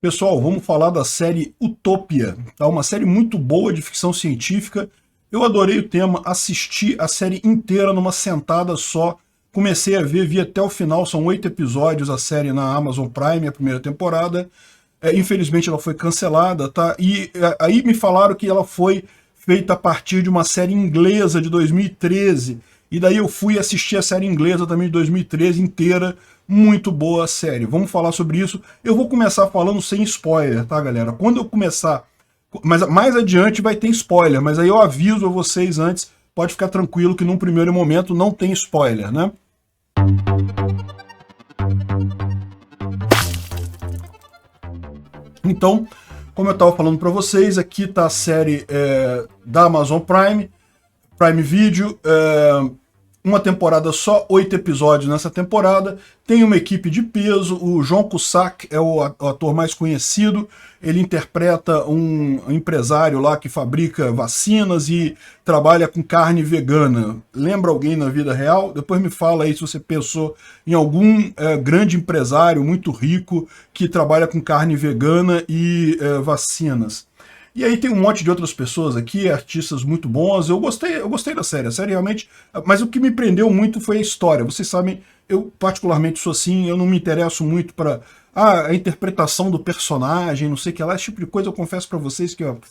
Pessoal, vamos falar da série Utopia, tá? Uma série muito boa de ficção científica. Eu adorei o tema, assisti a série inteira numa sentada só. Comecei a ver, vi até o final, são 8 episódios a série na Amazon Prime, a primeira temporada. Infelizmente ela foi cancelada, tá? E aí me falaram que ela foi feita a partir de uma série inglesa de 2013. E daí eu fui assistir a série inglesa também de 2013 inteira. Muito boa a série. Vamos falar sobre isso. Eu vou começar falando sem spoiler, tá, galera? Quando eu começar, mas mais adiante vai ter spoiler, mas aí eu aviso a vocês antes, pode ficar tranquilo que num primeiro momento não tem spoiler, né? Então, como eu estava falando para vocês, aqui está a série da Amazon Prime, Prime Video, uma temporada só, 8 episódios nessa temporada, tem uma equipe de peso, o John Cusack é o ator mais conhecido, ele interpreta um empresário lá que fabrica vacinas e trabalha com carne vegana. Lembra alguém na vida real? Depois me fala aí se você pensou em algum grande empresário muito rico que trabalha com carne vegana e vacinas. E aí tem um monte de outras pessoas aqui, artistas muito bons. Eu gostei da série. A série realmente. Mas o que me prendeu muito foi a história. Vocês sabem, eu particularmente sou assim, eu não me interesso muito para a interpretação do personagem, não sei o que lá, esse tipo de coisa. Eu confesso para vocês que eu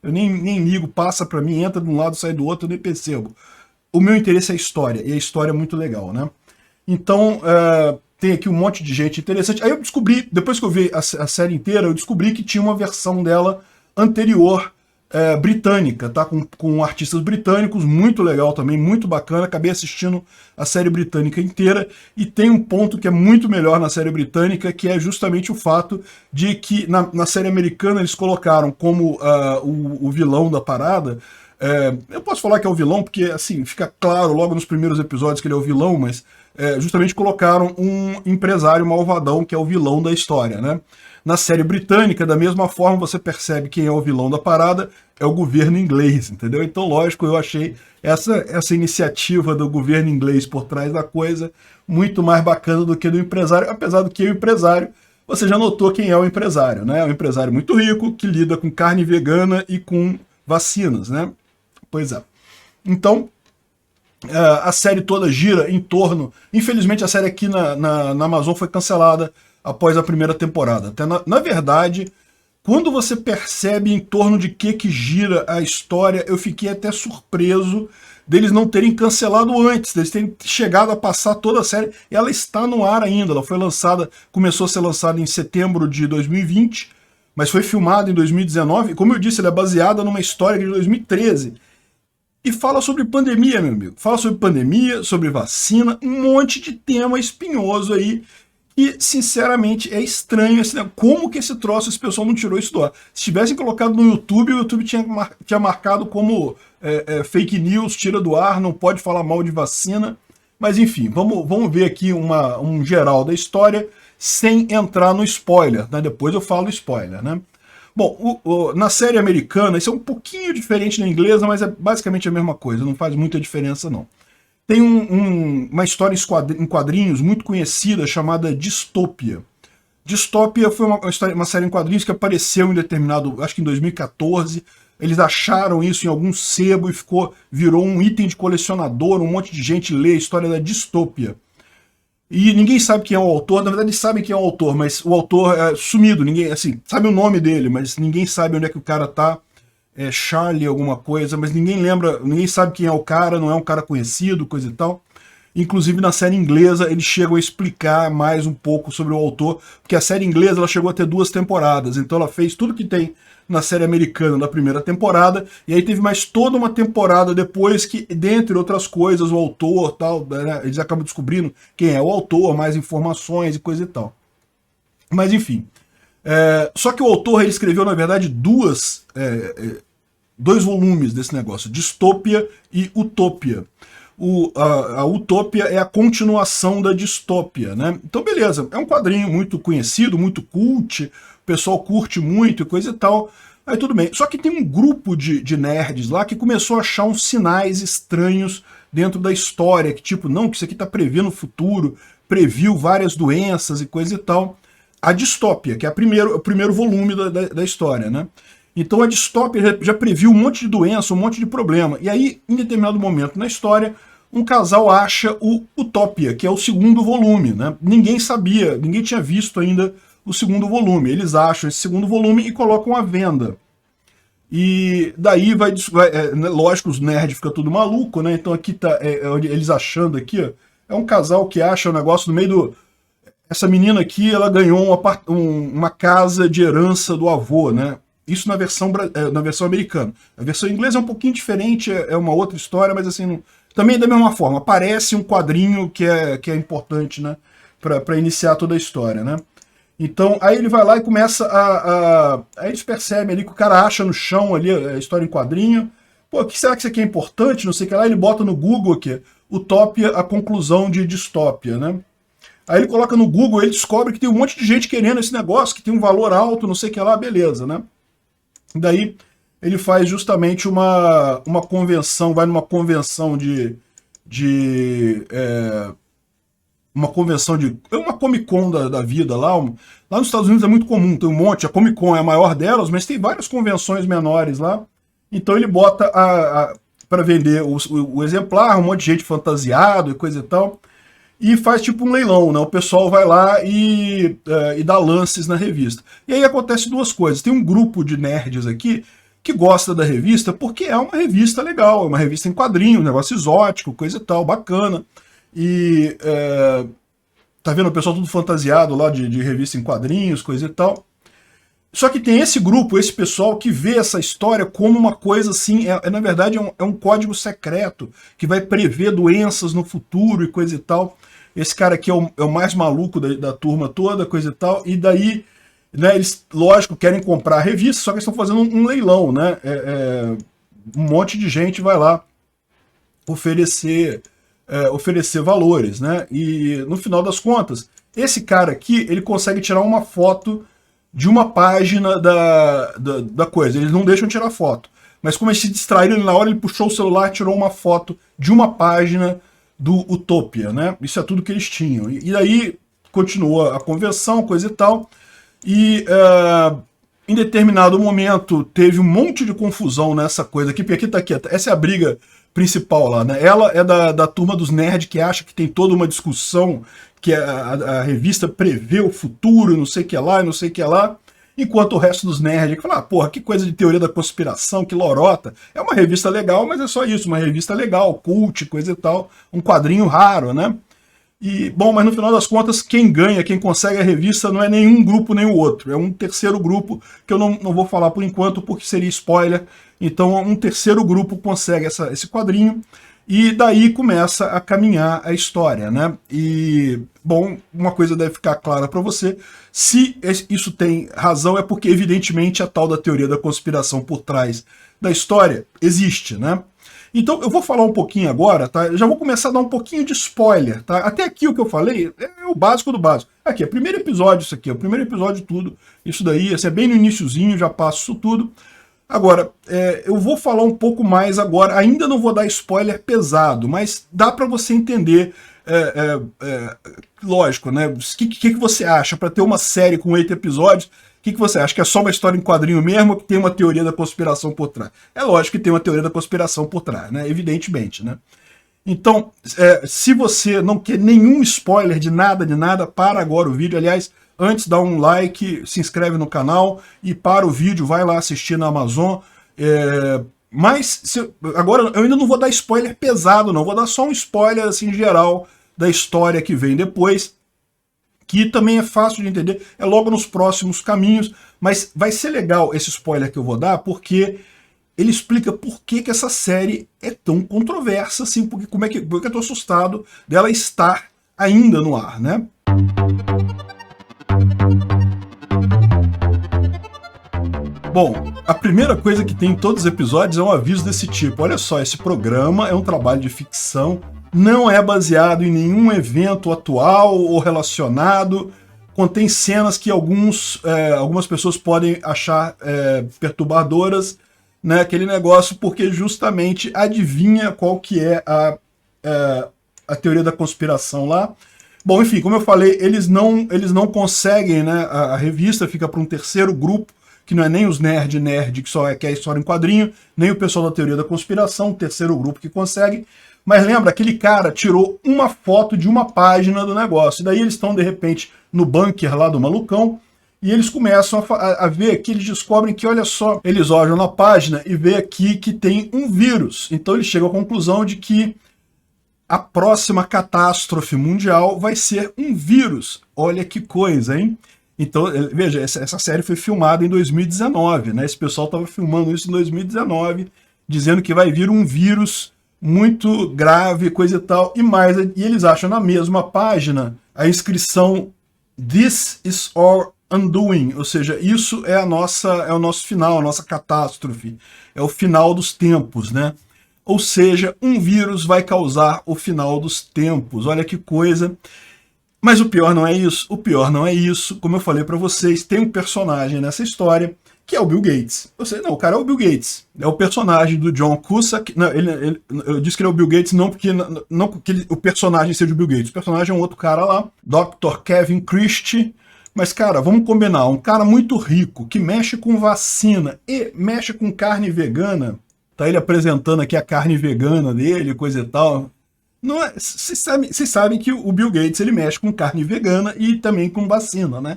nem ligo, passa para mim, entra de um lado, sai do outro, eu nem percebo. O meu interesse é a história, e a história é muito legal, né? Então, tem aqui um monte de gente interessante. Aí eu descobri, depois que eu vi a série inteira, eu descobri que tinha uma versão dela anterior, britânica, tá? Com artistas britânicos, muito legal também, muito bacana. Acabei assistindo a série britânica inteira e tem um ponto que é muito melhor na série britânica, que é justamente o fato de que na série americana eles colocaram como o vilão da parada. Eu posso falar que é o vilão porque, assim, fica claro logo nos primeiros episódios que ele é o vilão, mas justamente colocaram um empresário malvadão que é o vilão da história, né? Na série britânica, da mesma forma, você percebe quem é o vilão da parada, é o governo inglês, entendeu? Então, lógico, eu achei essa iniciativa do governo inglês por trás da coisa muito mais bacana do que do empresário, apesar do que o empresário, você já notou quem é o empresário, né? É um empresário muito rico, que lida com carne vegana e com vacinas, né? Pois é. Então, a série toda gira em torno... Infelizmente, a série aqui na Amazon foi cancelada após a primeira temporada. Até na verdade, quando você percebe em torno de que gira a história, eu fiquei até surpreso deles não terem cancelado antes, deles terem chegado a passar toda a série. E ela está no ar ainda, ela foi lançada, começou a ser lançada em setembro de 2020, mas foi filmada em 2019. E como eu disse, ela é baseada numa história de 2013. E fala sobre pandemia, meu amigo. Fala sobre pandemia, sobre vacina, um monte de tema espinhoso aí. E, sinceramente, é estranho assim, né? Como que esse troço, esse pessoal não tirou isso do ar. Se tivessem colocado no YouTube, o YouTube tinha marcado como fake news, tira do ar, não pode falar mal de vacina. Mas, enfim, vamos ver aqui um geral da história sem entrar no spoiler, né? Depois eu falo spoiler, né? Bom, na série americana, isso é um pouquinho diferente na inglesa, mas é basicamente a mesma coisa, não faz muita diferença, não. Tem uma história em quadrinhos muito conhecida chamada Dystopia. Dystopia foi uma série em quadrinhos que apareceu em determinado, acho que em 2014. Eles acharam isso em algum sebo e virou um item de colecionador, um monte de gente lê a história da Dystopia. E ninguém sabe quem é o autor, na verdade eles sabem quem é o autor, mas o autor é sumido, ninguém, assim, sabe o nome dele, mas ninguém sabe onde é que o cara tá. Charlie alguma coisa, mas ninguém lembra, ninguém sabe quem é o cara, não é um cara conhecido, coisa e tal. Inclusive na série inglesa eles chegam a explicar mais um pouco sobre o autor, porque a série inglesa ela chegou a ter 2 temporadas, então ela fez tudo que tem na série americana da primeira temporada, e aí teve mais toda uma temporada depois que, dentre outras coisas, o autor, tal, né, eles acabam descobrindo quem é o autor, mais informações e coisa e tal. Mas enfim, só que o autor ele escreveu, na verdade, dois volumes desse negócio, Dystopia e Utopia. A Utopia é a continuação da Dystopia, né? Então, beleza, é um quadrinho muito conhecido, muito cult, o pessoal curte muito e coisa e tal, aí tudo bem. Só que tem um grupo de nerds lá que começou a achar uns sinais estranhos dentro da história, que tipo, não, que isso aqui tá prevendo o futuro, previu várias doenças e coisa e tal. a Distópia, que é o primeiro volume da história, né? Então a Distópia já previu um monte de doença, um monte de problema. E aí, em determinado momento na história, um casal acha o Utopia, que é o segundo volume, né? Ninguém sabia, ninguém tinha visto ainda o segundo volume. Eles acham esse segundo volume e colocam à venda. E daí lógico, os nerds ficam tudo maluco, né? Então aqui tá eles achando aqui, ó, é um casal que acha o negócio no meio do... Essa menina aqui, ela ganhou uma casa de herança do avô, né? Isso na versão americana. A versão inglesa é um pouquinho diferente, é uma outra história, mas assim, também da mesma forma. Aparece um quadrinho que é importante, né? Para iniciar toda a história, né? Então, aí ele vai lá e começa aí eles percebem ali que o cara acha no chão ali a história em quadrinho. Pô, o que será que isso aqui é importante? Não sei o que lá. Ele bota no Google aqui, Utopia, a conclusão de Distópia, né? Aí ele coloca no Google, ele descobre que tem um monte de gente querendo esse negócio, que tem um valor alto, não sei o que lá, beleza, né? Daí ele faz justamente uma convenção, vai numa convenção uma convenção é uma Comic Con da vida lá. Lá nos Estados Unidos é muito comum, tem um monte, a Comic Con é a maior delas, mas tem várias convenções menores lá. Então ele bota para vender o exemplar, um monte de gente fantasiado e coisa e tal, e faz tipo um leilão, né? O pessoal vai lá e dá lances na revista. E aí acontece duas coisas. Tem um grupo de nerds aqui que gosta da revista porque é uma revista legal, é uma revista em quadrinho, um negócio exótico, coisa e tal, bacana. E tá vendo o pessoal tudo fantasiado lá de revista em quadrinhos, coisa e tal. Só que tem esse grupo, esse pessoal que vê essa história como uma coisa assim, na verdade é um código secreto que vai prever doenças no futuro e coisa e tal. Esse cara aqui é o mais maluco da turma toda, coisa e tal. E daí, né, eles, lógico, querem comprar a revista, só que eles estão fazendo um leilão, né? Um monte de gente vai lá oferecer valores, né? E no final das contas, esse cara aqui, ele consegue tirar uma foto de uma página da coisa. Eles não deixam tirar foto. Mas como eles se distraíram na hora, ele puxou o celular e tirou uma foto de uma página do Utopia, né? Isso é tudo que eles tinham. E aí continuou a convenção, coisa e tal. E em determinado momento teve um monte de confusão nessa coisa aqui, porque essa é a briga principal lá, né? Ela é da turma dos nerds que acha que tem toda uma discussão, que a revista prevê o futuro, não sei o que lá, não sei o que lá, enquanto o resto dos nerds fala, porra, que coisa de teoria da conspiração, que lorota. É uma revista legal, mas é só isso, uma revista legal, cult, coisa e tal, um quadrinho raro, né? E, bom, mas no final das contas, quem ganha, quem consegue a revista não é nenhum grupo nem o outro, é um terceiro grupo que eu não vou falar por enquanto porque seria spoiler. Então um terceiro grupo consegue esse quadrinho e daí começa a caminhar a história, né? E, bom, uma coisa deve ficar clara para você, se isso tem razão é porque evidentemente a tal da teoria da conspiração por trás da história existe, né? Então eu vou falar um pouquinho agora, tá? Eu já vou começar a dar um pouquinho de spoiler, tá? Até aqui o que eu falei é o básico do básico. Aqui, é o primeiro episódio isso aqui, é o primeiro episódio de tudo. Isso daí, assim, é bem no iniciozinho, já passo isso tudo. Agora, eu vou falar um pouco mais agora, ainda não vou dar spoiler pesado, mas dá para você entender, lógico, né? O que você acha para ter uma série com 8 episódios? O que você acha? Que é só uma história em quadrinho mesmo ou que tem uma teoria da conspiração por trás? É lógico que tem uma teoria da conspiração por trás, né? Evidentemente, né? Então, se você não quer nenhum spoiler de nada, para agora o vídeo. Aliás, antes dá um like, se inscreve no canal e para o vídeo, vai lá assistir na Amazon. Agora eu ainda não vou dar spoiler pesado, não. Vou dar só um spoiler assim geral da história que vem depois, que também é fácil de entender, é logo nos próximos caminhos, mas vai ser legal esse spoiler que eu vou dar, porque ele explica por que essa série é tão controversa, assim, porque eu tô assustado dela estar ainda no ar, né? Bom, a primeira coisa que tem em todos os episódios é um aviso desse tipo. Olha só, esse programa é um trabalho de ficção, não é baseado em nenhum evento atual ou relacionado, contém cenas que algumas pessoas podem achar perturbadoras, né, aquele negócio, porque justamente adivinha qual que é a teoria da conspiração lá. Bom, enfim, como eu falei, eles não conseguem, né? A revista fica para um terceiro grupo, que não é nem os nerd, que só quer história em quadrinho, nem o pessoal da teoria da conspiração, o terceiro grupo que consegue. Mas lembra, aquele cara tirou uma foto de uma página do negócio. E daí eles estão, de repente, no bunker lá do malucão, e eles começam a ver que eles descobrem que, olha só, eles olham na página e vê aqui que tem um vírus. Então eles chegam à conclusão de que a próxima catástrofe mundial vai ser um vírus. Olha que coisa, hein? Então, veja, essa série foi filmada em 2019, né? Esse pessoal estava filmando isso em 2019, dizendo que vai vir um vírus muito grave, coisa e tal, e eles acham na mesma página a inscrição "This is our undoing", ou seja, isso é o nosso final, a nossa catástrofe, é o final dos tempos, né? Ou seja, um vírus vai causar o final dos tempos. Olha que coisa. Mas o pior não é isso. O pior não é isso. Como eu falei para vocês, tem um personagem nessa história que é o Bill Gates. Não, o cara é o Bill Gates. É o personagem do John Cusack. Não, eu disse que ele é o Bill Gates não porque o personagem seja o Bill Gates. O personagem é um outro cara lá, Dr. Kevin Christie. Mas, cara, vamos combinar. Um cara muito rico, que mexe com vacina e mexe com carne vegana. Tá ele apresentando aqui a carne vegana dele, coisa e tal. Não é, vocês sabem que o Bill Gates ele mexe com carne vegana e também com vacina, né?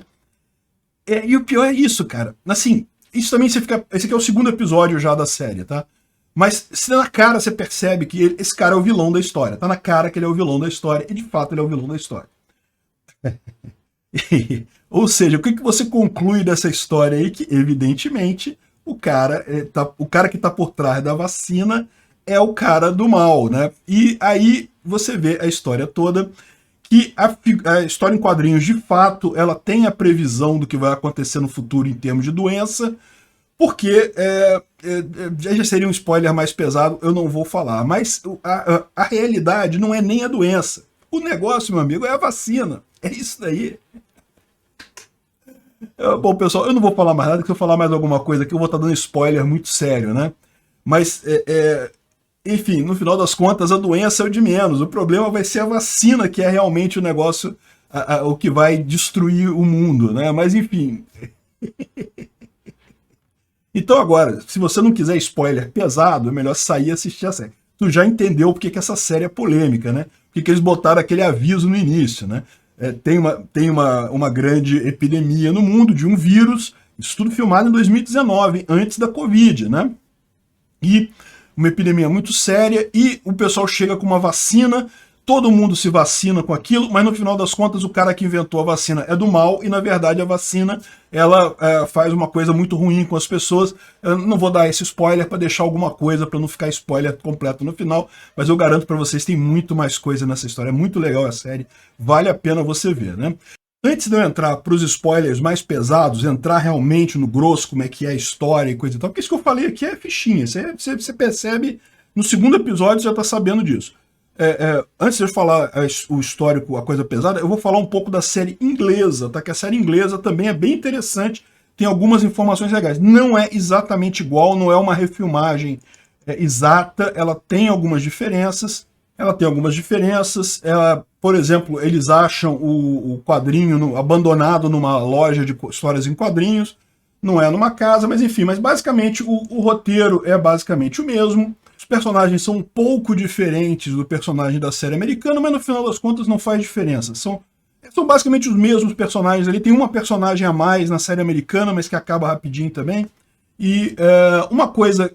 E o pior é isso, cara. Assim, isso também você fica. Esse aqui é o segundo episódio já da série, tá? Mas se na cara você percebe que esse cara é o vilão da história. Tá na cara que ele é o vilão da história. E de fato ele é o vilão da história. Ou seja, o que você conclui dessa história aí? Que evidentemente o cara que está por trás da vacina é o cara do mal, né? E aí você vê a história toda, que a história em quadrinhos, de fato, ela tem a previsão do que vai acontecer no futuro em termos de doença, porque já seria um spoiler mais pesado, eu não vou falar, mas a realidade não é nem a doença. O negócio, meu amigo, é a vacina. É isso daí. Bom, pessoal, eu não vou falar mais nada, que se eu falar mais alguma coisa aqui, eu vou estar dando spoiler muito sério, né? Mas, enfim, no final das contas, a doença é o de menos. O problema vai ser a vacina, que é realmente o negócio, o que vai destruir o mundo, né? Mas, enfim. Então, agora, se você não quiser spoiler pesado, é melhor sair e assistir a série. Tu já entendeu porque que essa série é polêmica, né? Porque que eles botaram aquele aviso no início, né? Tem uma grande epidemia no mundo de um vírus, isso tudo filmado em 2019, antes da Covid, né? E uma epidemia muito séria, e o pessoal chega com uma vacina, todo mundo se vacina com aquilo, mas no final das contas o cara que inventou a vacina é do mal, e na verdade a vacina ela faz uma coisa muito ruim com as pessoas. Eu não vou dar esse spoiler para deixar alguma coisa, para não ficar spoiler completo no final, mas eu garanto para vocês, tem muito mais coisa nessa história, é muito legal a série, vale a pena você ver, né? Antes de eu entrar para os spoilers mais pesados, entrar realmente no grosso, como é que é a história e coisa e tal, porque isso que eu falei aqui é fichinha, você percebe, no segundo episódio você já está sabendo disso. Antes de eu falar o histórico, a coisa pesada, eu vou falar um pouco da série inglesa, tá? Que a série inglesa também é bem interessante, tem algumas informações legais. Não é exatamente igual, não é uma refilmagem exata, ela tem algumas diferenças. Por exemplo, eles acham o quadrinho abandonado numa loja de histórias em quadrinhos, não é numa casa, mas enfim, mas basicamente o roteiro é basicamente o mesmo. Os personagens são um pouco diferentes do personagem da série americana, mas no final das contas não faz diferença. São basicamente os mesmos personagens ali. Tem uma personagem a mais na série americana, mas que acaba rapidinho também. E uma coisa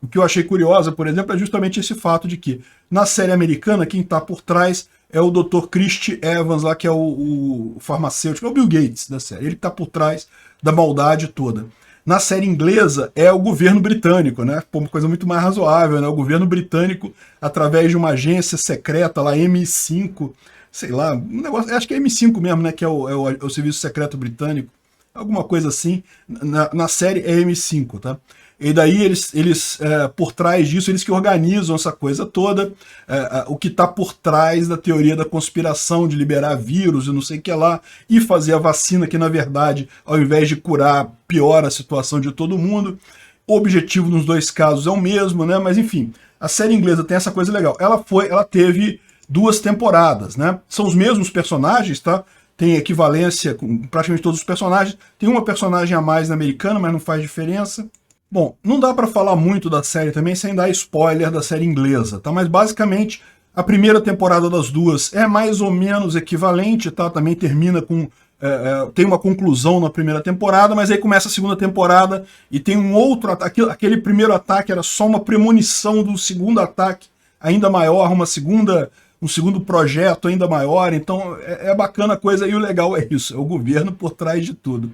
que eu achei curiosa, por exemplo, é justamente esse fato de que na série americana quem está por trás é o Dr. Chris Evans, lá, que é o farmacêutico, é o Bill Gates da série. Ele está por trás da maldade toda. Na série inglesa é o governo britânico, né? Uma coisa muito mais razoável, né? O governo britânico, através de uma agência secreta lá, M5, sei lá, um negócio, acho que é M5 mesmo, né? Que é o Serviço Secreto Britânico, alguma coisa assim. Na série é M5, tá? E daí eles por trás disso, eles que organizam essa coisa toda, o que está por trás da teoria da conspiração, de liberar vírus e não sei o que lá, e fazer a vacina que, na verdade, ao invés de curar, piora a situação de todo mundo. O objetivo nos dois casos é o mesmo, né? Mas enfim, a série inglesa tem essa coisa legal. Ela teve 2 temporadas, né? São os mesmos personagens, tá? Tem equivalência com praticamente todos os personagens. Tem uma personagem a mais na americana, mas não faz diferença. Bom, não dá para falar muito da série também sem dar spoiler da série inglesa, tá? Mas basicamente a primeira temporada das duas é mais ou menos equivalente, tá? Também termina com... tem uma conclusão na primeira temporada, mas aí começa a segunda temporada e tem um outro ataque. Aquele primeiro ataque era só uma premonição do segundo ataque ainda maior, um segundo projeto ainda maior. Então é bacana a coisa, e o legal é isso, é o governo por trás de tudo.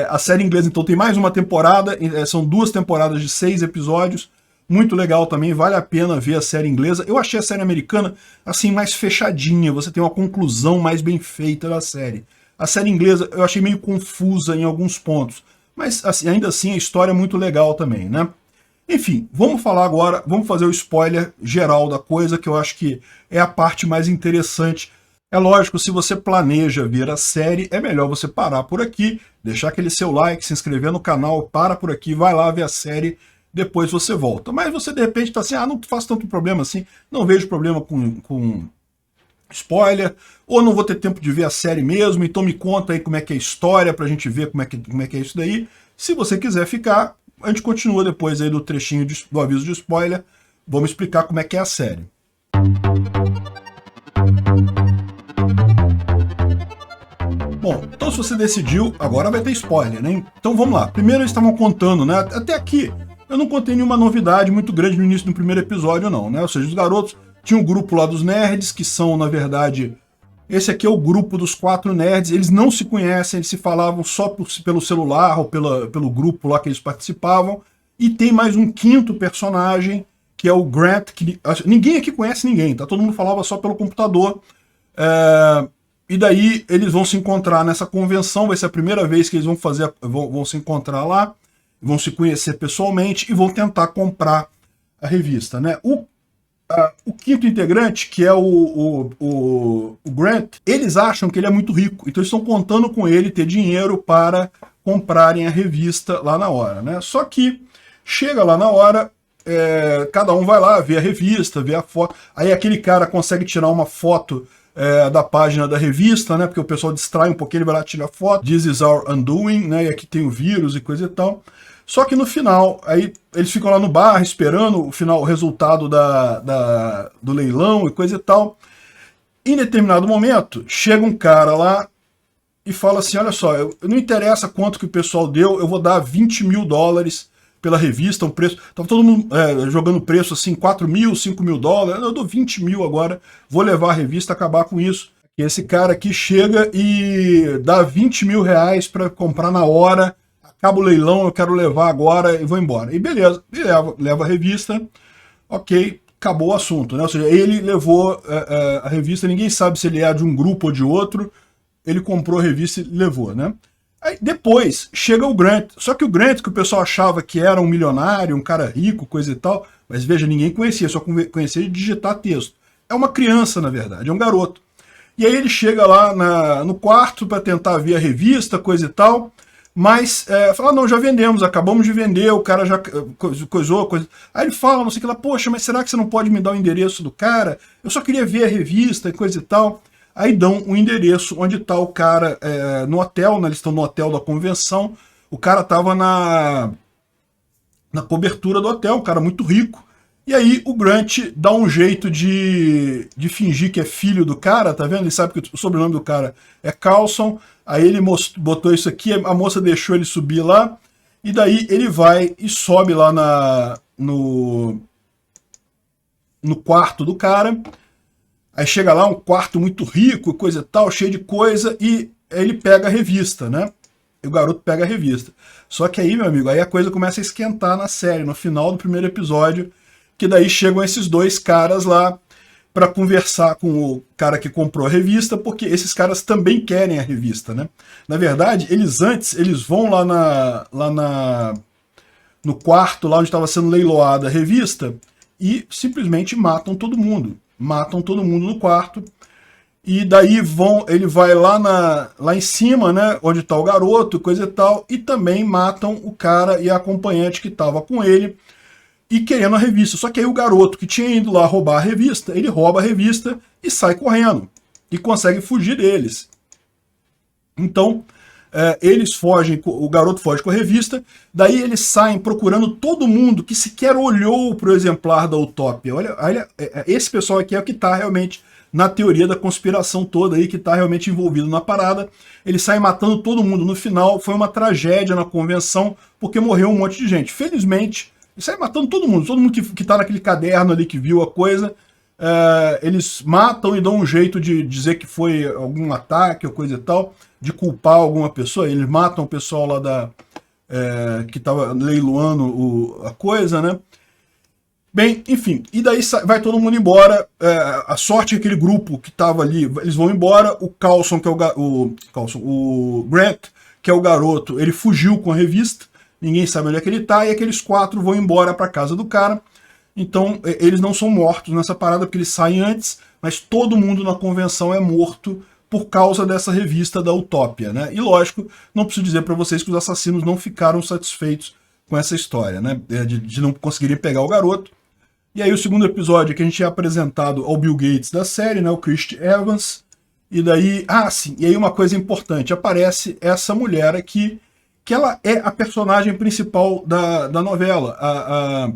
A série inglesa então tem mais uma temporada, são 2 temporadas de 6 episódios, muito legal também, vale a pena ver a série inglesa. Eu achei a série americana assim mais fechadinha, você tem uma conclusão mais bem feita da série. A série inglesa eu achei meio confusa em alguns pontos, mas assim, ainda assim a história é muito legal também, né? Enfim, vamos falar agora, vamos fazer o spoiler geral da coisa, que eu acho que é a parte mais interessante. É lógico, se você planeja ver a série, é melhor você parar por aqui, deixar aquele seu like, se inscrever no canal, para por aqui, vai lá ver a série, depois você volta. Mas você de repente está assim, não faz tanto problema assim, não vejo problema com spoiler, ou não vou ter tempo de ver a série mesmo, então me conta aí como é que é a história, pra gente ver como é que é isso daí. Se você quiser ficar, a gente continua depois aí do trechinho do aviso de spoiler, vamos explicar como é que é a série. Bom, então se você decidiu, agora vai ter spoiler, né? Então vamos lá. Primeiro eles estavam contando, né? Até aqui, eu não contei nenhuma novidade muito grande no início do primeiro episódio, não, né? Ou seja, os garotos tinham um grupo lá dos nerds, que são, na verdade... Esse aqui é o grupo dos 4 nerds, eles não se conhecem, eles se falavam só pelo celular ou pelo grupo lá que eles participavam. E tem mais um 5º personagem, que é o Grant, que ninguém aqui conhece ninguém, tá? Todo mundo falava só pelo computador. E daí eles vão se encontrar nessa convenção, vai ser a primeira vez que eles vão se encontrar lá, vão se conhecer pessoalmente e vão tentar comprar a revista, né? O 5º integrante, que é o Grant, eles acham que ele é muito rico, então eles estão contando com ele ter dinheiro para comprarem a revista lá na hora, né? Só que chega lá na hora, cada um vai lá ver a revista, ver a foto, aí aquele cara consegue tirar uma foto da página da revista, né? Porque o pessoal distrai um pouquinho, ele vai lá tirar foto, This is our undoing, né? E aqui tem o vírus e coisa e tal. Só que no final, aí eles ficam lá no bar esperando o resultado do leilão e coisa e tal. Em determinado momento, chega um cara lá e fala assim, olha só, não interessa quanto que o pessoal deu, eu vou dar $20.000 pela revista, um preço... Tava todo mundo jogando preço assim, 4 mil, 5 mil dólares, eu dou 20 mil agora, vou levar a revista, acabar com isso. E esse cara aqui chega e dá 20 mil reais para comprar na hora, acaba o leilão, eu quero levar agora e vou embora. E beleza, ele leva a revista, ok, acabou o assunto, né? Ou seja, ele levou a revista, ninguém sabe se ele é de um grupo ou de outro, ele comprou a revista e levou, né? Aí depois chega o Grant, só que o Grant, que o pessoal achava que era um milionário, um cara rico, coisa e tal, mas veja, ninguém conhecia, só conhecia de digitar texto. É uma criança, na verdade, é um garoto. E aí ele chega lá no quarto para tentar ver a revista, coisa e tal, mas fala, não, já vendemos, acabamos de vender, o cara já coisou, coisa. Aí ele fala, não sei o que lá, poxa, mas será que você não pode me dar o endereço do cara? Eu só queria ver a revista e coisa e tal. Aí dão um endereço onde está o cara no hotel, né? Eles estão no hotel da convenção, o cara estava na cobertura do hotel, um cara muito rico. E aí o Grant dá um jeito de fingir que é filho do cara, tá vendo? Ele sabe que o sobrenome do cara é Carlson. Aí ele botou isso aqui, a moça deixou ele subir lá, e daí ele vai e sobe lá no quarto do cara. Aí chega lá, um quarto muito rico, coisa e tal, cheio de coisa, e ele pega a revista, né? E o garoto pega a revista. Só que aí, meu amigo, aí a coisa começa a esquentar na série, no final do primeiro episódio, que daí chegam esses 2 caras lá para conversar com o cara que comprou a revista, porque esses caras também querem a revista, né? Na verdade, eles vão lá no quarto, lá onde estava sendo leiloada a revista, e simplesmente matam todo mundo. Matam todo mundo no quarto, e daí ele vai lá em cima, né, onde está o garoto, coisa e tal, e também matam o cara e a acompanhante que estava com ele. e querendo a revista. Só que aí o garoto que tinha ido lá roubar a revista, ele rouba a revista e sai correndo. E consegue fugir deles. Então, eles fogem, o garoto foge com a revista, daí eles saem procurando todo mundo que sequer olhou para o exemplar da Utopia. Olha, esse pessoal aqui é o que está realmente na teoria da conspiração toda aí, que está realmente envolvido na parada. Eles saem matando todo mundo. No final, foi uma tragédia na convenção, porque morreu um monte de gente. Felizmente, eles saem matando todo mundo que está naquele caderno ali, que viu a coisa. Eles matam e dão um jeito de dizer que foi algum ataque ou coisa e tal, de culpar alguma pessoa. Eles matam o pessoal lá que estava leiloando a coisa, né? Bem, enfim, e daí vai todo mundo embora. A sorte é que aquele grupo que estava ali, eles vão embora. O Coulson, que é o Grant, que é o garoto, ele fugiu com a revista. Ninguém sabe onde é que ele tá, e aqueles 4 vão embora para casa do cara. Então, eles não são mortos nessa parada, porque eles saem antes, mas todo mundo na convenção é morto por causa dessa revista da Utopia, né? E lógico, não preciso dizer para vocês que os assassinos não ficaram satisfeitos com essa história, né? De não conseguirem pegar o garoto. E aí o segundo episódio que a gente é apresentado ao Bill Gates da série, né? O Chris Evans. E daí, sim, e aí uma coisa importante, aparece essa mulher aqui, que ela é a personagem principal da novela, a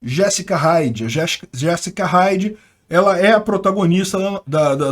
Jessica Hyde. Jessica Hyde, ela é a protagonista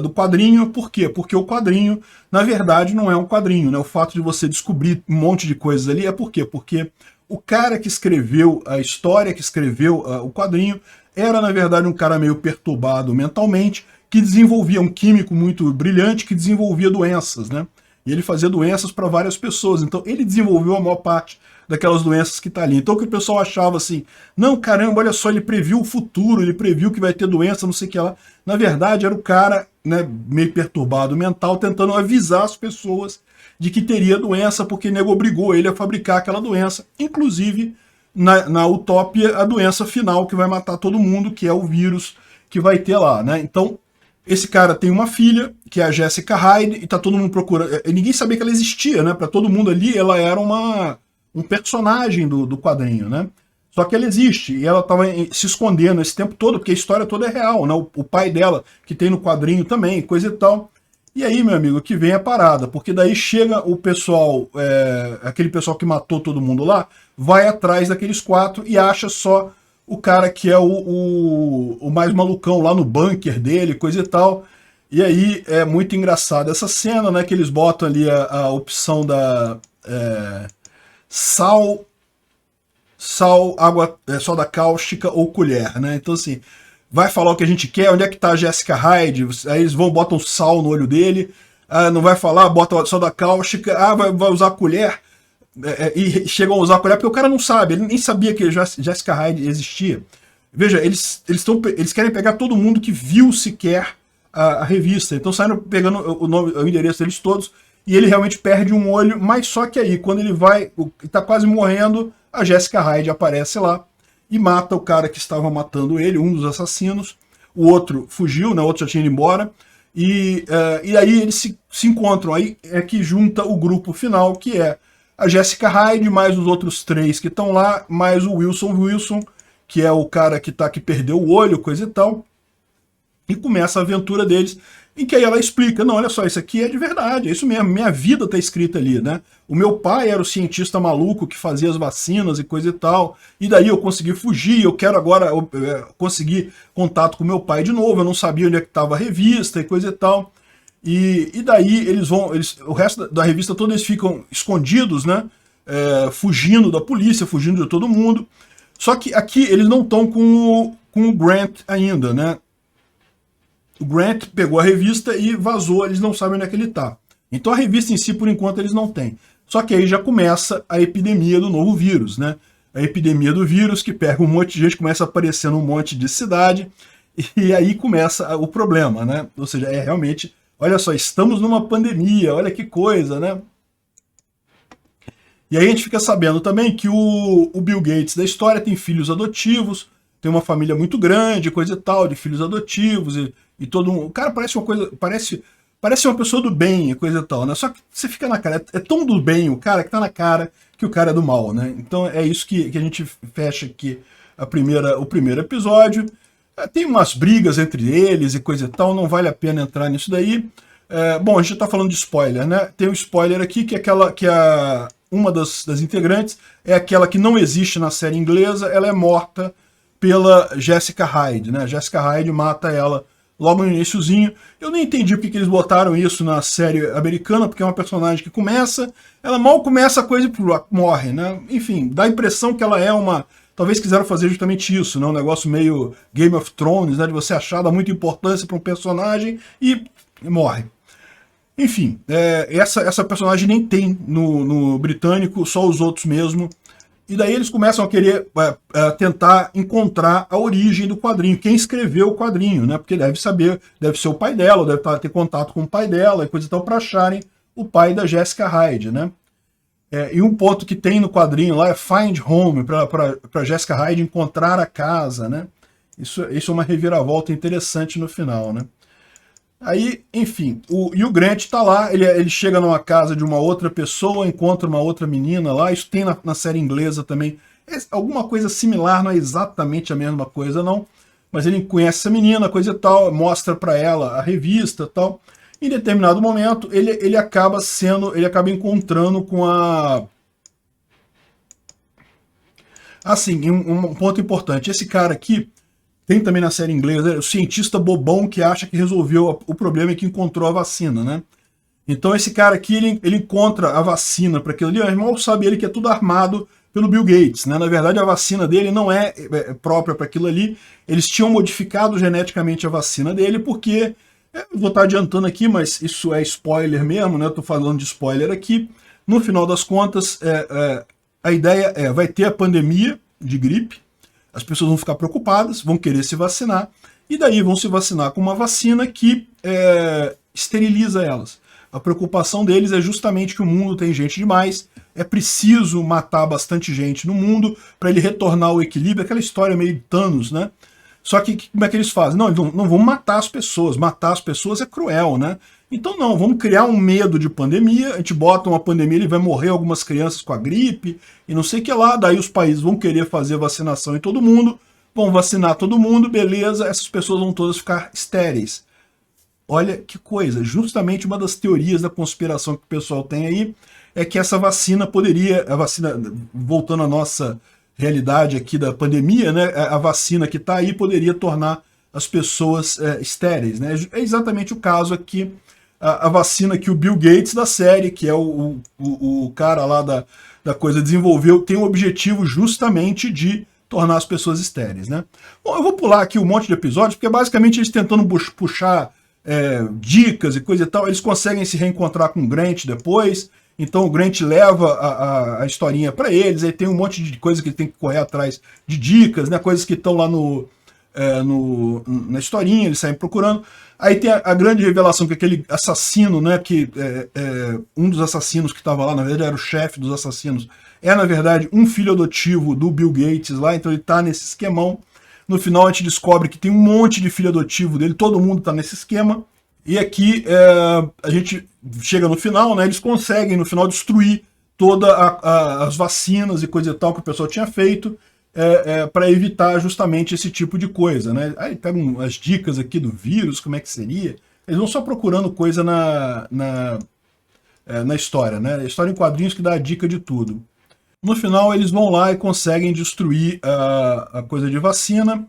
do quadrinho. Por quê? Porque o quadrinho, na verdade, não é um quadrinho, né? O fato de você descobrir um monte de coisas ali é por quê? Porque o cara que escreveu a história, que escreveu o quadrinho, era, na verdade, um cara meio perturbado mentalmente, que desenvolvia um químico muito brilhante, que desenvolvia doenças, né? E ele fazia doenças para várias pessoas. Então, ele desenvolveu a maior parte daquelas doenças que tá ali. Então, o que o pessoal achava assim, não, caramba, olha só, ele previu o futuro, ele previu que vai ter doença, não sei o que lá. Na verdade, era o cara, né, meio perturbado mental, tentando avisar as pessoas de que teria doença, porque o nego obrigou ele a fabricar aquela doença. Inclusive, na Utopia, a doença final que vai matar todo mundo, que é o vírus que vai ter lá, né? Então, esse cara tem uma filha, que é a Jessica Hyde, e tá todo mundo procurando. Ninguém sabia que ela existia, né? Para todo mundo ali, ela era um personagem do quadrinho, né? Só que ela existe, e ela estava se escondendo esse tempo todo, porque a história toda é real, né? O pai dela, que tem no quadrinho também, coisa e tal. E aí, meu amigo, que vem a parada, porque daí chega o pessoal, aquele pessoal que matou todo mundo lá, vai atrás daqueles 4 e acha só o cara que é o mais malucão lá no bunker dele, coisa e tal. E aí é muito engraçado essa cena, né? Que eles botam ali a opção da sal, água, soda cáustica ou colher, né? Então assim, vai falar o que a gente quer, onde é que tá a Jessica Hyde, aí eles botam sal no olho dele, não vai falar, bota soda cáustica, vai usar colher, e chegam a usar colher, porque o cara não sabe, ele nem sabia que Jessica Hyde existia. Veja, eles querem pegar todo mundo que viu sequer a revista, então saíram pegando o endereço deles todos, e ele realmente perde um olho, mas só que aí, quando ele tá quase morrendo, a Jessica Hyde aparece lá e mata o cara que estava matando ele, um dos assassinos. O outro fugiu, né? O outro já tinha ido embora. E aí eles se encontram. Aí é que junta o grupo final, que é a Jessica Hyde, mais os outros 3 que estão lá, mais o Wilson, que é o cara que perdeu o olho, coisa e tal. E começa a aventura deles, em que aí ela explica, não, olha só, isso aqui é de verdade, é isso mesmo, minha vida tá escrita ali, né? O meu pai era o cientista maluco que fazia as vacinas e coisa e tal, e daí eu consegui fugir, eu quero agora conseguir contato com meu pai de novo, eu não sabia onde é que estava a revista e coisa e tal. E daí o resto da revista toda eles ficam escondidos, né? Fugindo da polícia, fugindo de todo mundo. Só que aqui eles não estão com o Grant ainda, né? O Grant pegou a revista e vazou, eles não sabem onde é que ele está. Então a revista em si, por enquanto, eles não têm. Só que aí já começa a epidemia do novo vírus, né? A epidemia do vírus que pega um monte de gente, começa a aparecer num monte de cidade, e aí começa o problema, né? Ou seja, realmente, olha só, estamos numa pandemia, olha que coisa, né? E aí a gente fica sabendo também que o Bill Gates da história tem filhos adotivos, tem uma família muito grande, coisa e tal, de filhos adotivos, e todo mundo. O cara parece uma coisa. Parece uma pessoa do bem e coisa e tal, né? Só que você fica na cara. É tão do bem o cara que tá na cara que o cara é do mal, né? Então é isso que a gente fecha aqui o primeiro episódio. Tem umas brigas entre eles e coisa e tal, não vale a pena entrar nisso daí. Bom, a gente tá falando de spoiler, né? Tem um spoiler aqui, uma das integrantes é aquela que não existe na série inglesa, ela é morta pela Jessica Hyde, né? A Jessica Hyde mata ela logo no iniciozinho. Eu nem entendi porque que eles botaram isso na série americana, porque é uma personagem que ela mal começa a coisa e morre, né? Enfim, dá a impressão que ela é uma... Talvez quiseram fazer justamente isso, né? Um negócio meio Game of Thrones, né? De você achar, dar muita importância para um personagem e morre. Enfim, essa personagem nem tem no britânico, só os outros mesmo. E daí eles começam a querer tentar encontrar a origem do quadrinho, quem escreveu o quadrinho, né? Porque deve ser o pai dela, deve ter contato com o pai dela e coisa e tal, para acharem o pai da Jessica Hyde, né? E um ponto que tem no quadrinho lá é Find Home, para Jessica Hyde encontrar a casa, né? Isso é uma reviravolta interessante no final, né? Aí, enfim, o Grant tá lá, ele chega numa casa de uma outra pessoa, encontra uma outra menina lá, isso tem na série inglesa também. Alguma coisa similar, não é exatamente a mesma coisa não, mas ele conhece essa menina, coisa e tal, mostra pra ela a revista e tal. Em determinado momento, ele acaba encontrando com a... Assim, um ponto importante, esse cara aqui, tem também na série inglesa, o cientista bobão que acha que resolveu o problema e que encontrou a vacina, né? Então esse cara aqui, ele encontra a vacina para aquilo ali, mas mal sabe ele que é tudo armado pelo Bill Gates, né? Na verdade a vacina dele não é própria para aquilo ali, eles tinham modificado geneticamente a vacina dele porque, vou estar adiantando aqui, mas isso é spoiler mesmo, né? Eu tô falando de spoiler aqui. No final das contas, a ideia vai ter a pandemia de gripe, as pessoas vão ficar preocupadas, vão querer se vacinar, e daí vão se vacinar com uma vacina que esteriliza elas. A preocupação deles é justamente que o mundo tem gente demais, é preciso matar bastante gente no mundo para ele retornar ao equilíbrio, aquela história meio de Thanos, né? Só que como é que eles fazem? Não vamos matar as pessoas é cruel, né? Então não, vamos criar um medo de pandemia, a gente bota uma pandemia, ele vai morrer algumas crianças com a gripe, e não sei o que lá, daí os países vão querer fazer vacinação em todo mundo, vão vacinar todo mundo, beleza, essas pessoas vão todas ficar estéreis. Olha que coisa, justamente uma das teorias da conspiração que o pessoal tem aí, é que essa vacina voltando à nossa realidade aqui da pandemia, né, a vacina que está aí poderia tornar as pessoas estéreis, né? É exatamente o caso aqui, a vacina que o Bill Gates da série, que é o cara lá da coisa, desenvolveu, tem o objetivo justamente de tornar as pessoas estéreis, né? Bom, eu vou pular aqui um monte de episódios, porque basicamente eles tentando puxar dicas e coisa e tal, eles conseguem se reencontrar com o Grant depois, então o Grant leva a historinha para eles, aí tem um monte de coisa que ele tem que correr atrás de dicas, né? Coisas que estão lá na historinha, eles saem procurando. Aí tem a grande revelação que aquele assassino, né, que um dos assassinos que estava lá, na verdade era o chefe dos assassinos, na verdade um filho adotivo do Bill Gates lá, então ele está nesse esquemão. No final a gente descobre que tem um monte de filho adotivo dele, todo mundo está nesse esquema. E aqui a gente chega no final, né, eles conseguem no final destruir todas as vacinas e coisa e tal que o pessoal tinha feito, para evitar justamente esse tipo de coisa, né? Aí pegam as dicas aqui do vírus, como é que seria. Eles vão só procurando coisa na história, né? A história em quadrinhos que dá a dica de tudo. No final eles vão lá e conseguem destruir a coisa de vacina.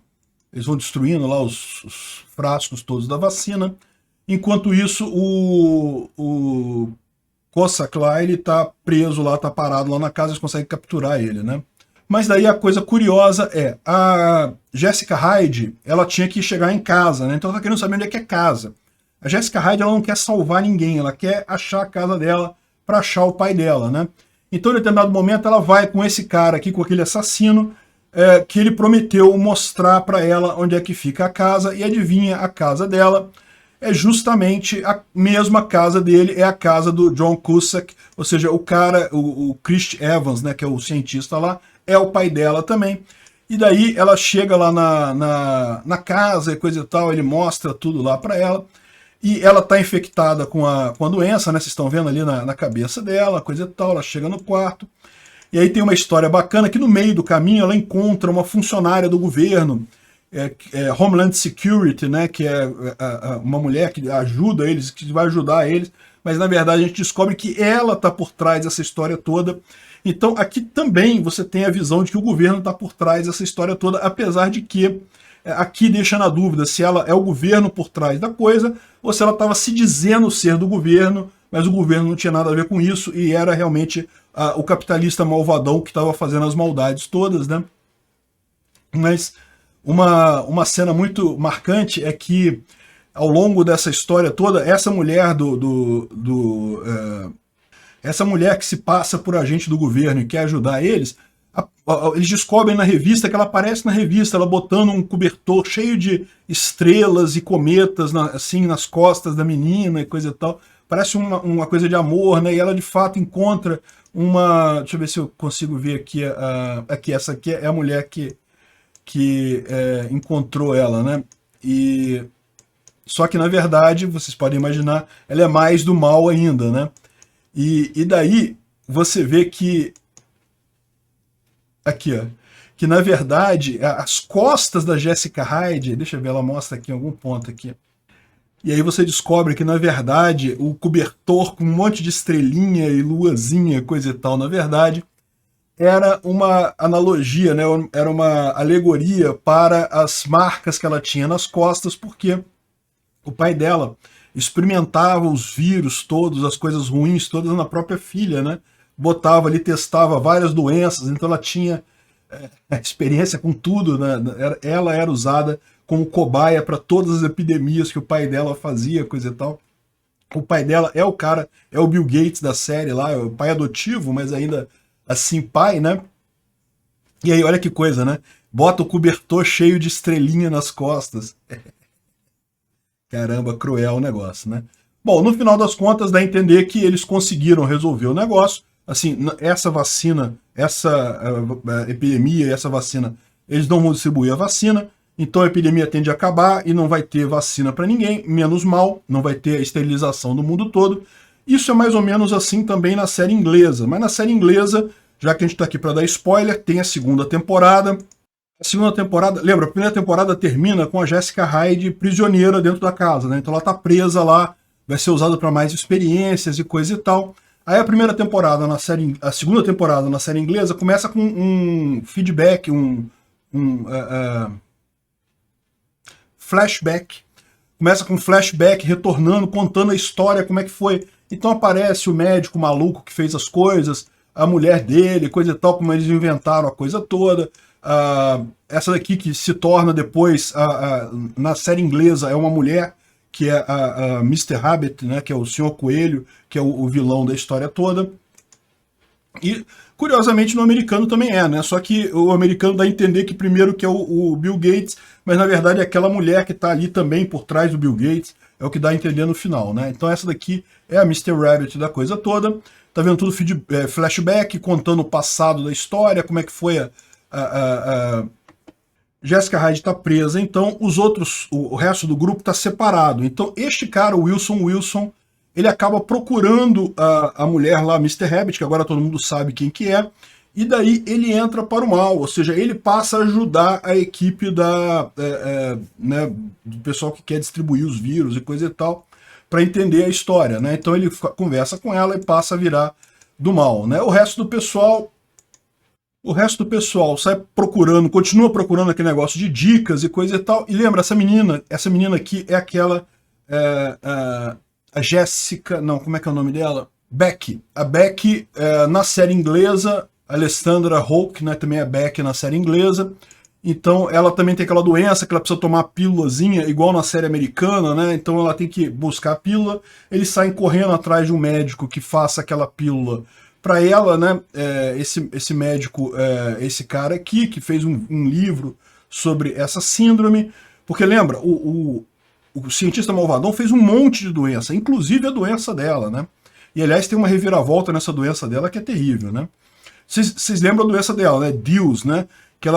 Eles vão destruindo lá os frascos todos da vacina. Enquanto isso, o Cossack lá, ele tá preso lá, tá parado lá na casa, eles conseguem capturar ele, né? Mas daí a coisa curiosa a Jessica Hyde, ela tinha que chegar em casa, né? Então ela tá querendo saber onde é que é casa. A Jessica Hyde, ela não quer salvar ninguém, ela quer achar a casa dela para achar o pai dela, né? Então, em determinado momento, ela vai com esse cara aqui, com aquele assassino, que ele prometeu mostrar para ela onde é que fica a casa, e adivinha, a casa dela é justamente a mesma casa dele, é a casa do John Cusack, ou seja, o cara, o Chris Evans, né, que é o cientista lá, é o pai dela também. E daí ela chega lá na casa e coisa e tal, ele mostra tudo lá para ela, e ela tá infectada com a doença, né, vocês estão vendo ali na cabeça dela, coisa e tal, ela chega no quarto, E aí tem uma história bacana que no meio do caminho ela encontra uma funcionária do governo, Homeland Security, né, que é uma mulher que ajuda eles, que vai ajudar eles, mas na verdade a gente descobre que ela está por trás dessa história toda. Então aqui também você tem a visão de que o governo está por trás dessa história toda, apesar de que aqui deixa na dúvida se ela é o governo por trás da coisa ou se ela estava se dizendo ser do governo, mas o governo não tinha nada a ver com isso e era realmente o capitalista malvadão que estava fazendo as maldades todas, né? Mas uma cena muito marcante é que ao longo dessa história toda, essa mulher essa mulher que se passa por agente do governo e quer ajudar eles, eles descobrem na revista que ela aparece na revista, ela botando um cobertor cheio de estrelas e cometas assim nas costas da menina e coisa e tal. Parece uma coisa de amor, né? E ela de fato encontra uma... Deixa eu ver se eu consigo ver aqui. Essa aqui é a mulher que encontrou ela, né? E só que na verdade, vocês podem imaginar, ela é mais do mal ainda, né? E daí você vê que aqui, ó, que na verdade as costas da Jessica Hyde, deixa eu ver, ela mostra aqui em algum ponto aqui. E aí você descobre que na verdade o cobertor com um monte de estrelinha e luazinha, coisa e tal, na verdade era uma analogia, né? Era uma alegoria para as marcas que ela tinha nas costas, porque o pai dela experimentava os vírus todos, as coisas ruins todas na própria filha, né? Botava ali, testava várias doenças, então ela tinha experiência com tudo, né? Ela era usada como cobaia para todas as epidemias que o pai dela fazia, coisa e tal. O pai dela é o cara, é o Bill Gates da série lá, é o pai adotivo, mas ainda assim pai, né? E aí olha que coisa, né? Bota o cobertor cheio de estrelinha nas costas. Caramba, cruel o negócio, né? Bom, no final das contas dá a entender que eles conseguiram resolver o negócio. Assim, essa vacina, essa epidemia, essa vacina, eles não vão distribuir a vacina, então a epidemia tende a acabar e não vai ter vacina para ninguém, menos mal, não vai ter a esterilização do mundo todo. Isso é mais ou menos assim também na série inglesa, mas na série inglesa, já que a gente está aqui para dar spoiler, tem a segunda temporada. A segunda temporada, lembra, a primeira temporada termina com a Jessica Hyde prisioneira dentro da casa, né? Então ela tá presa lá, vai ser usada para mais experiências e coisa e tal. Aí a primeira temporada na série, a segunda temporada na série inglesa começa com um feedback, flashback. Começa com um flashback retornando, contando a história, como é que foi. Então aparece o médico maluco que fez as coisas, a mulher dele, coisa e tal, como eles inventaram a coisa toda. Essa daqui que se torna depois, na série inglesa, é uma mulher, que é a Mr. Rabbit, né, que é o Senhor Coelho, que é o vilão da história toda. E, curiosamente, no americano também né? Só que o americano dá a entender que primeiro que é o Bill Gates, mas na verdade é aquela mulher que está ali também por trás do Bill Gates, é o que dá a entender no final, né? Então essa daqui é a Mr. Rabbit da coisa toda. Tá vendo tudo flashback, contando o passado da história, como é que foi a Jessica Hyde está presa, então o resto do grupo está separado. Então este cara, o Wilson, ele acaba procurando a mulher lá, Mr. Rabbit, que agora todo mundo sabe quem que é, e daí ele entra para o mal, ou seja, ele passa a ajudar a equipe né, do pessoal que quer distribuir os vírus e coisa e tal, para entender a história, né? Então ele conversa com ela e passa a virar do mal, né? O resto do pessoal sai procurando, continua procurando aquele negócio de dicas e coisa e tal. E lembra, essa menina aqui é aquela... a Jéssica... Não, como é que é o nome dela? Becky. A Becky, na série inglesa, Alessandra Hulk, né, também é Becky na série inglesa. Então ela também tem aquela doença que ela precisa tomar a pílulazinha, igual na série americana, né? Então ela tem que buscar a pílula. Eles saem correndo atrás de um médico que faça aquela pílula para ela, né? Esse médico, esse cara aqui, que fez um livro sobre essa síndrome. Porque lembra, o cientista malvadão fez um monte de doença, inclusive a doença dela, né? E aliás tem uma reviravolta nessa doença dela que é terrível, né? Vocês lembram a doença dela, né? Deus, né? Que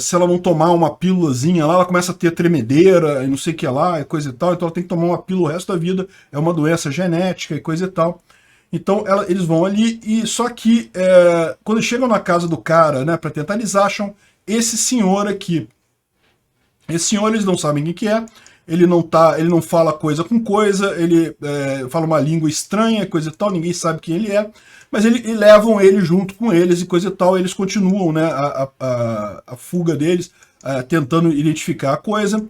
se ela não tomar uma pílulazinha lá, ela começa a ter tremedeira e não sei o que lá, e coisa e tal, então ela tem que tomar uma pílula o resto da vida, é uma doença genética e coisa e tal. Então eles vão ali e só que quando chegam na casa do cara, né, para tentar, eles acham esse senhor aqui. Esse senhor eles não sabem quem que é. Ele não fala coisa com coisa, ele fala uma língua estranha, coisa e tal, ninguém sabe quem ele é, mas levam ele junto com eles e coisa e tal, eles continuam, né, a fuga deles, tentando identificar a coisa.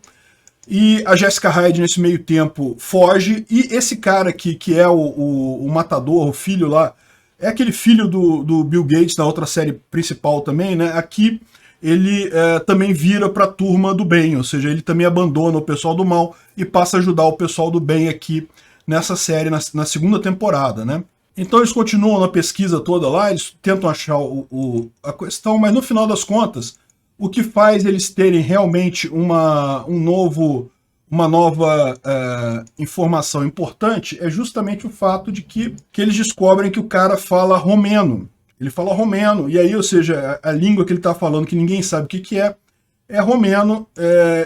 E a Jessica Hyde, nesse meio tempo, foge, e esse cara aqui, que é o matador, o filho lá, é aquele filho do Bill Gates, da outra série principal também, né? Aqui ele também vira para a turma do bem, ou seja, ele também abandona o pessoal do mal e passa a ajudar o pessoal do bem aqui nessa série, na segunda temporada, né? Então eles continuam na pesquisa toda lá, eles tentam achar a questão, mas no final das contas, o que faz eles terem realmente uma nova informação importante é justamente o fato de que eles descobrem que o cara fala romeno. Ele fala romeno, e aí, ou seja, a língua que ele está falando, que ninguém sabe o que é romeno,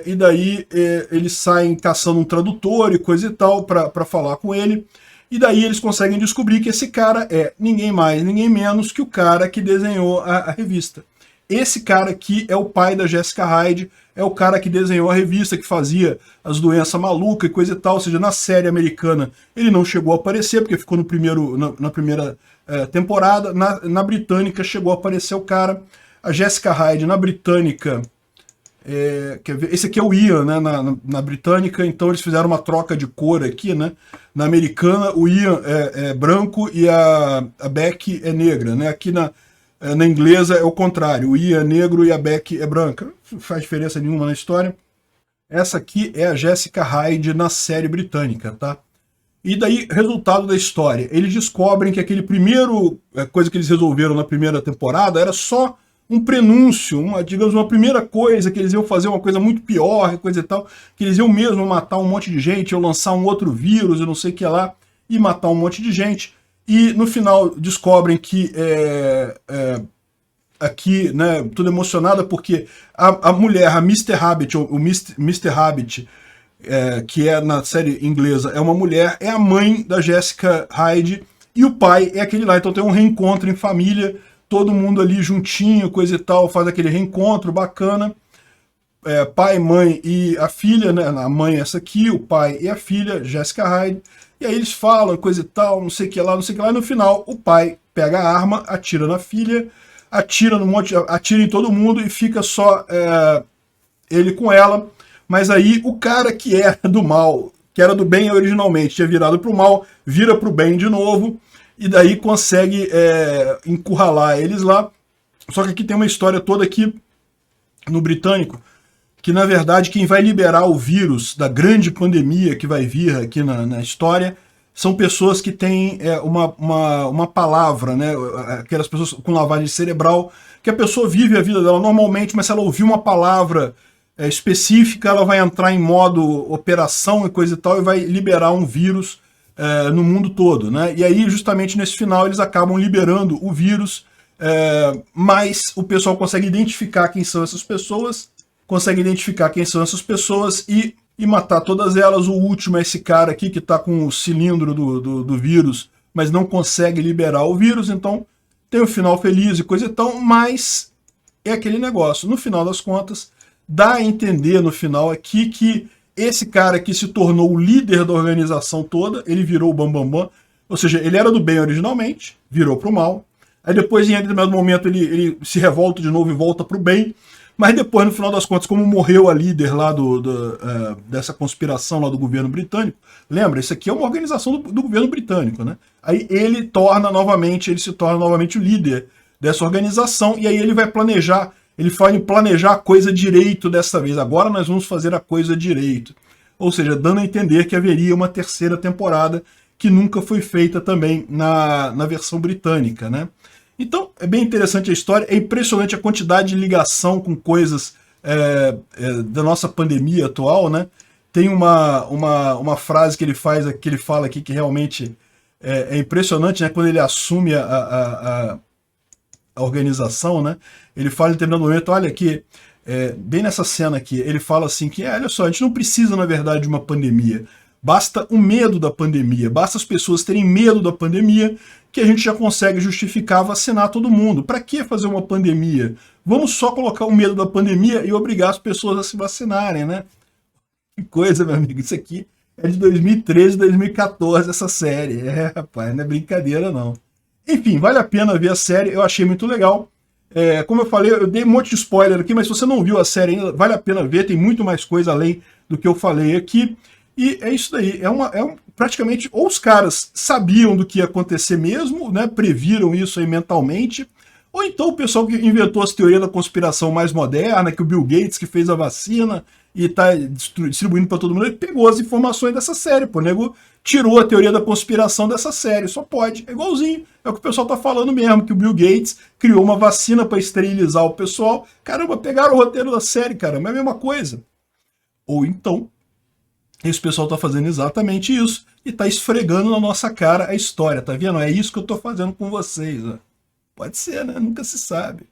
e daí eles saem caçando um tradutor e coisa e tal para falar com ele, e daí eles conseguem descobrir que esse cara é ninguém mais, ninguém menos que o cara que desenhou a revista. Esse cara aqui é o pai da Jessica Hyde, é o cara que desenhou a revista, que fazia as doenças malucas e coisa e tal, ou seja, na série americana ele não chegou a aparecer, porque ficou na primeira temporada. Na britânica chegou a aparecer o cara. A Jessica Hyde na britânica, quer ver? Esse aqui é o Ian, né, na britânica, então eles fizeram uma troca de cor aqui, né? Na americana o Ian é branco e a Becky é negra, né? Aqui na inglesa é o contrário, o Ian é negro e a Becky é branca. Não faz diferença nenhuma na história. Essa aqui é a Jessica Hyde na série britânica, tá? E daí, resultado da história, eles descobrem que aquele primeiro coisa que eles resolveram na primeira temporada era só um prenúncio, digamos, uma primeira coisa, que eles iam fazer uma coisa muito pior, coisa e tal, que eles iam mesmo matar um monte de gente, ou lançar um outro vírus, eu não sei o que lá, e matar um monte de gente. E no final descobrem que aqui, né, tudo emocionada, porque a mulher, a Mr. Rabbit, o Mr. Rabbit, que é na série inglesa, é uma mulher, é a mãe da Jessica Hyde, e o pai é aquele lá. Então tem um reencontro em família, todo mundo ali juntinho, coisa e tal, faz aquele reencontro bacana. Pai, mãe e a filha, né? A mãe é essa aqui, o pai e a filha, Jessica Hyde. E aí eles falam, coisa e tal, não sei o que lá, não sei o que lá. E no final, o pai pega a arma, atira na filha, atira em todo mundo e fica só ele com ela. Mas aí o cara que era do mal, que era do bem originalmente, tinha virado pro mal, vira pro bem de novo, e daí consegue encurralar eles lá. Só que aqui tem uma história toda aqui no britânico, que na verdade quem vai liberar o vírus da grande pandemia que vai vir aqui na história são pessoas que têm uma palavra, né? Aquelas pessoas com lavagem cerebral, que a pessoa vive a vida dela normalmente, mas se ela ouvir uma palavra específica, ela vai entrar em modo operação e coisa e tal, e vai liberar um vírus no mundo todo, né? E aí, justamente nesse final, eles acabam liberando o vírus, mas o pessoal consegue identificar quem são essas pessoas, e matar todas elas. O último é esse cara aqui, que está com o cilindro do vírus, mas não consegue liberar o vírus, então tem um final feliz e coisa e tal, mas é aquele negócio. No final das contas, dá a entender no final aqui que esse cara que se tornou o líder da organização toda, ele virou o Bambambam, ou seja, ele era do bem originalmente, virou pro mal, aí depois em determinado momento ele se revolta de novo e volta pro bem, mas depois, no final das contas, como morreu a líder lá dessa conspiração lá do governo britânico, lembra, isso aqui é uma organização do governo britânico, né? Aí ele se torna novamente o líder dessa organização, e aí ele vai planejar. Ele fala em planejar a coisa direito dessa vez. Agora nós vamos fazer a coisa direito. Ou seja, dando a entender que haveria uma terceira temporada que nunca foi feita também na versão britânica, né? Então, é bem interessante a história. É impressionante a quantidade de ligação com coisas da nossa pandemia atual, né? Tem uma frase que ele fala aqui que realmente é impressionante, né? Quando ele assume a organização, né? Ele fala em determinado momento, olha aqui, bem nessa cena aqui, ele fala assim que, olha só, a gente não precisa, na verdade, de uma pandemia. Basta o medo da pandemia, basta as pessoas terem medo da pandemia que a gente já consegue justificar vacinar todo mundo. Para que fazer uma pandemia? Vamos só colocar o medo da pandemia e obrigar as pessoas a se vacinarem, né? Que coisa, meu amigo, isso aqui é de 2013, 2014, essa série. É, rapaz, não é brincadeira, não. Enfim, vale a pena ver a série, eu achei muito legal. Como eu falei, eu dei um monte de spoiler aqui, mas se você não viu a série ainda, vale a pena ver, tem muito mais coisa além do que eu falei aqui. E é isso daí, praticamente, ou os caras sabiam do que ia acontecer mesmo, né, previram isso aí mentalmente, ou então o pessoal que inventou as teorias da conspiração mais moderna, que o Bill Gates que fez a vacina e está distribuindo para todo mundo, ele pegou as informações dessa série, pô, o nego tirou a teoria da conspiração dessa série, só pode, é igualzinho, é o que o pessoal tá falando mesmo, que o Bill Gates criou uma vacina para esterilizar o pessoal, caramba, pegaram o roteiro da série, caramba, é a mesma coisa. Ou então, esse pessoal tá fazendo exatamente isso e tá esfregando na nossa cara a história, tá vendo? É isso que eu tô fazendo com vocês, ó. Pode ser, né? Nunca se sabe.